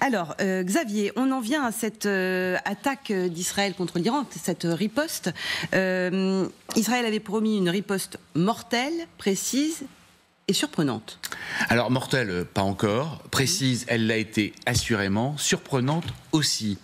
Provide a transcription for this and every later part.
Alors, Xavier, on en vient à cette attaque d'Israël contre l'Iran, cette riposte. Israël avait promis une riposte mortelle, précise et surprenante. Alors, mortelle, pas encore. Précise, elle l'a été assurément. Surprenante aussi.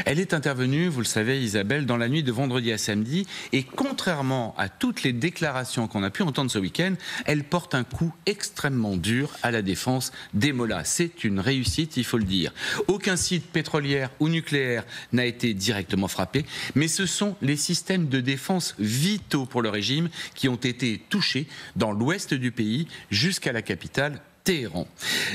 Elle est intervenue, vous le savez Isabelle, dans la nuit de vendredi à samedi, et contrairement à toutes les déclarations qu'on a pu entendre ce week-end, elle porte un coup extrêmement dur à la défense des mollahs. C'est une réussite, il faut le dire. Aucun site pétrolier ou nucléaire n'a été directement frappé, mais ce sont les systèmes de défense vitaux pour le régime qui ont été touchés dans l'ouest du pays jusqu'à la capitale, Téhéran.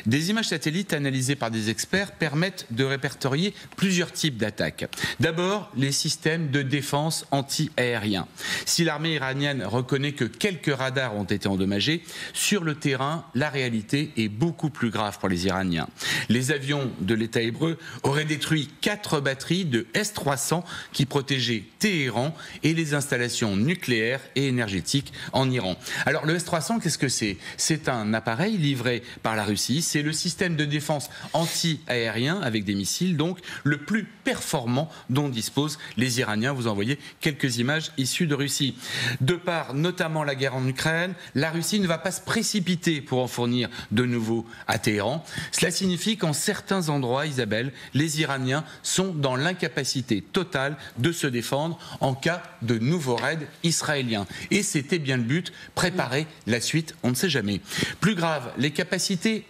Des images satellites analysées par des experts permettent de répertorier plusieurs types d'attaques. D'abord, les systèmes de défense anti-aériens. Si l'armée iranienne reconnaît que quelques radars ont été endommagés, sur le terrain, la réalité est beaucoup plus grave pour les Iraniens. Les avions de l'État hébreu auraient détruit 4 batteries de S-300 qui protégeaient Téhéran et les installations nucléaires et énergétiques en Iran. Alors le S-300, qu'est-ce que c'est ? C'est un appareil livré par la Russie. C'est le système de défense anti-aérien avec des missiles, donc le plus performant dont disposent les Iraniens. Vous en voyez quelques images issues de Russie. De par notamment la guerre en Ukraine, la Russie ne va pas se précipiter pour en fournir de nouveau à Téhéran. Cela signifie qu'en certains endroits, Isabelle, les Iraniens sont dans l'incapacité totale de se défendre en cas de nouveaux raids israéliens. Et c'était bien le but, préparer la suite, on ne sait jamais. Plus grave, les capacités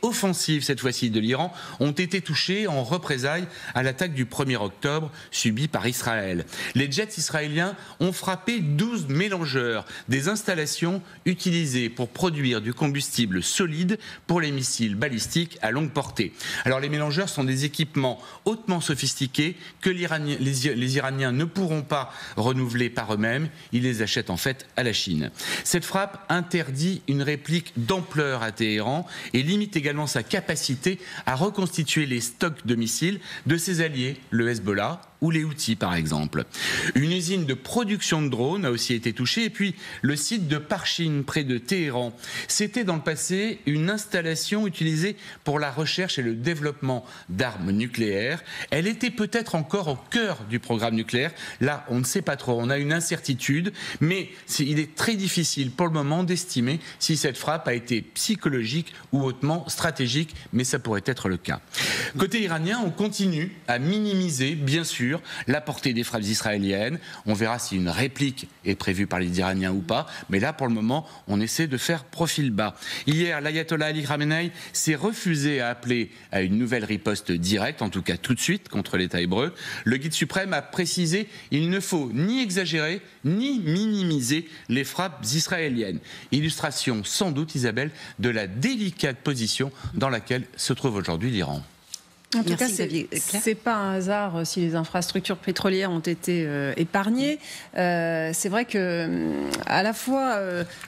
offensives, cette fois-ci de l'Iran, ont été touchées en représailles à l'attaque du 1er octobre subie par Israël. Les jets israéliens ont frappé 12 mélangeurs, des installations utilisées pour produire du combustible solide pour les missiles balistiques à longue portée. Alors les mélangeurs sont des équipements hautement sophistiqués que les Iraniens ne pourront pas renouveler par eux-mêmes. Ils les achètent en fait à la Chine. Cette frappe interdit une réplique d'ampleur à Téhéran et limite également sa capacité à reconstituer les stocks de missiles de ses alliés, le Hezbollah ou les Houthis par exemple. Une usine de production de drones a aussi été touchée, et puis le site de Parchin près de Téhéran. C'était dans le passé une installation utilisée pour la recherche et le développement d'armes nucléaires. Elle était peut-être encore au cœur du programme nucléaire. Là, on ne sait pas trop, on a une incertitude, mais il est très difficile pour le moment d'estimer si cette frappe a été psychologique ou hautement stratégique, mais ça pourrait être le cas. Côté iranien, on continue à minimiser, bien sûr, la portée des frappes israéliennes. On verra si une réplique est prévue par les Iraniens ou pas, mais là, pour le moment, on essaie de faire profil bas. Hier, l'ayatollah Ali Khamenei s'est refusé à appeler à une nouvelle riposte directe, en tout cas tout de suite, contre l'État hébreu. Le guide suprême a précisé qu'il ne faut ni exagérer, ni minimiser les frappes israéliennes. Illustration, sans doute, Isabelle, de la délicate position dans laquelle se trouve aujourd'hui l'Iran. En tout cas, c'est pas un hasard si les infrastructures pétrolières ont été épargnées. C'est vrai que à la fois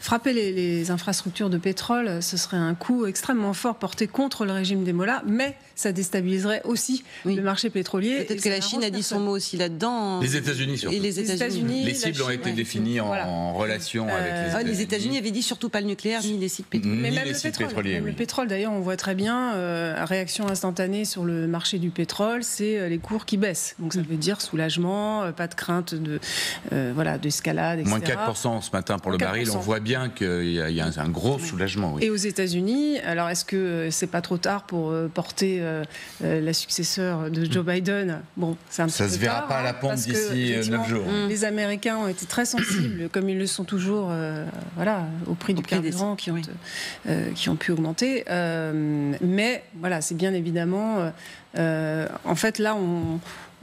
frapper les infrastructures de pétrole, ce serait un coup extrêmement fort porté contre le régime des mollahs, mais ça déstabiliserait aussi le marché pétrolier. Peut-être que la Chine a dit son mot aussi là-dedans. Les États-Unis surtout. Et les États-Unis. Les cibles ont été définies en relation avec les États-Unis. Les États-Unis avaient dit surtout pas le nucléaire ni les sites pétroliers. Mais même le pétrole. Le pétrole, d'ailleurs, on voit très bien réaction instantanée sur le marché du pétrole, c'est les cours qui baissent. Donc ça veut dire soulagement, pas de crainte d'escalade, etc. Moins 4% ce matin pour le baril, on voit bien qu'il y a un gros soulagement. Oui. Et aux États-Unis, alors est-ce que c'est pas trop tard pour porter la successeur de Joe Biden? Bon, c'est un petit peu tard. Ça se verra pas à la pompe d'ici 9 jours. Les Américains ont été très sensibles, comme ils le sont toujours, au prix du carburant qui ont pu augmenter. Mais voilà, c'est bien évidemment. En fait, là,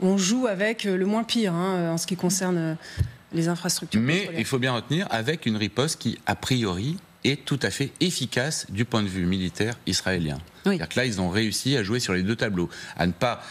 on joue avec le moins pire en ce qui concerne les infrastructures. Mais il faut bien retenir, avec une riposte qui, a priori, est tout à fait efficace du point de vue militaire israélien. Oui. C'est-à-dire que là, ils ont réussi à jouer sur les deux tableaux, à ne pas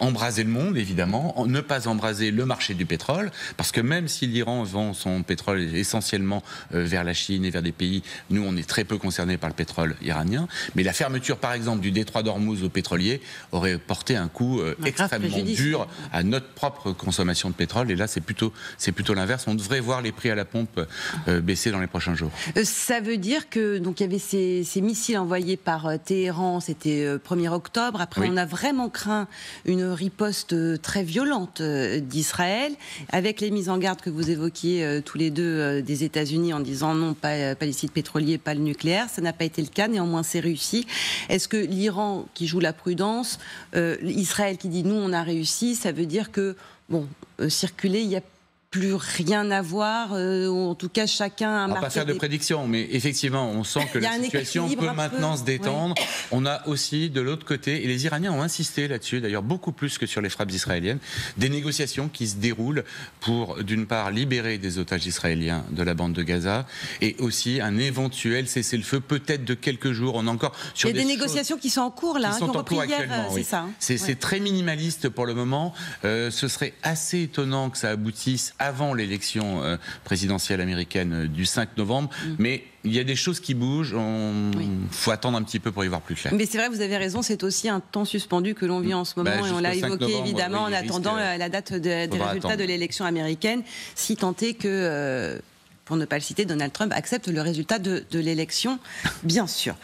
embraser le monde, évidemment, ne pas embraser le marché du pétrole, parce que même si l'Iran vend son pétrole essentiellement vers la Chine et vers des pays, nous, on est très peu concernés par le pétrole iranien, mais la fermeture, par exemple, du détroit d'Ormuz aux pétroliers aurait porté un coup extrêmement dur à notre propre consommation de pétrole, et là, c'est plutôt l'inverse. On devrait voir les prix à la pompe baisser dans les prochains jours. Ça veut dire que donc il y avait ces missiles envoyés par Téhéran Initialement, c'était 1er octobre. Après, on a vraiment craint une riposte très violente d'Israël, avec les mises en garde que vous évoquiez tous les deux des États-Unis en disant non, pas les sites pétroliers, pas le nucléaire. Ça n'a pas été le cas. Néanmoins, c'est réussi. Est-ce que l'Iran qui joue la prudence, Israël qui dit nous, on a réussi, ça veut dire que circuler, il y a plus rien à voir, ou en tout cas chacun a marqué. On va pas faire de prédictions, mais effectivement, on sent que la situation peut maintenant se détendre. Ouais. On a aussi de l'autre côté, et les Iraniens ont insisté là-dessus, d'ailleurs beaucoup plus que sur les frappes israéliennes, des négociations qui se déroulent pour, d'une part, libérer des otages israéliens de la bande de Gaza, et aussi un éventuel cessez-le-feu, peut-être de quelques jours. On a encore sur il y a des négociations qui sont en cours là, qui ont repris hier, c'est ça. C'est très minimaliste pour le moment. Ce serait assez étonnant que ça aboutisse avant l'élection présidentielle américaine du 5 novembre, mais il y a des choses qui bougent, faut attendre un petit peu pour y voir plus clair. Mais c'est vrai, vous avez raison, c'est aussi un temps suspendu que l'on vit en ce moment, et on l'a évoqué évidemment en attendant la date des résultats de l'élection américaine, si tant est que, pour ne pas le citer, Donald Trump accepte le résultat de l'élection, bien sûr.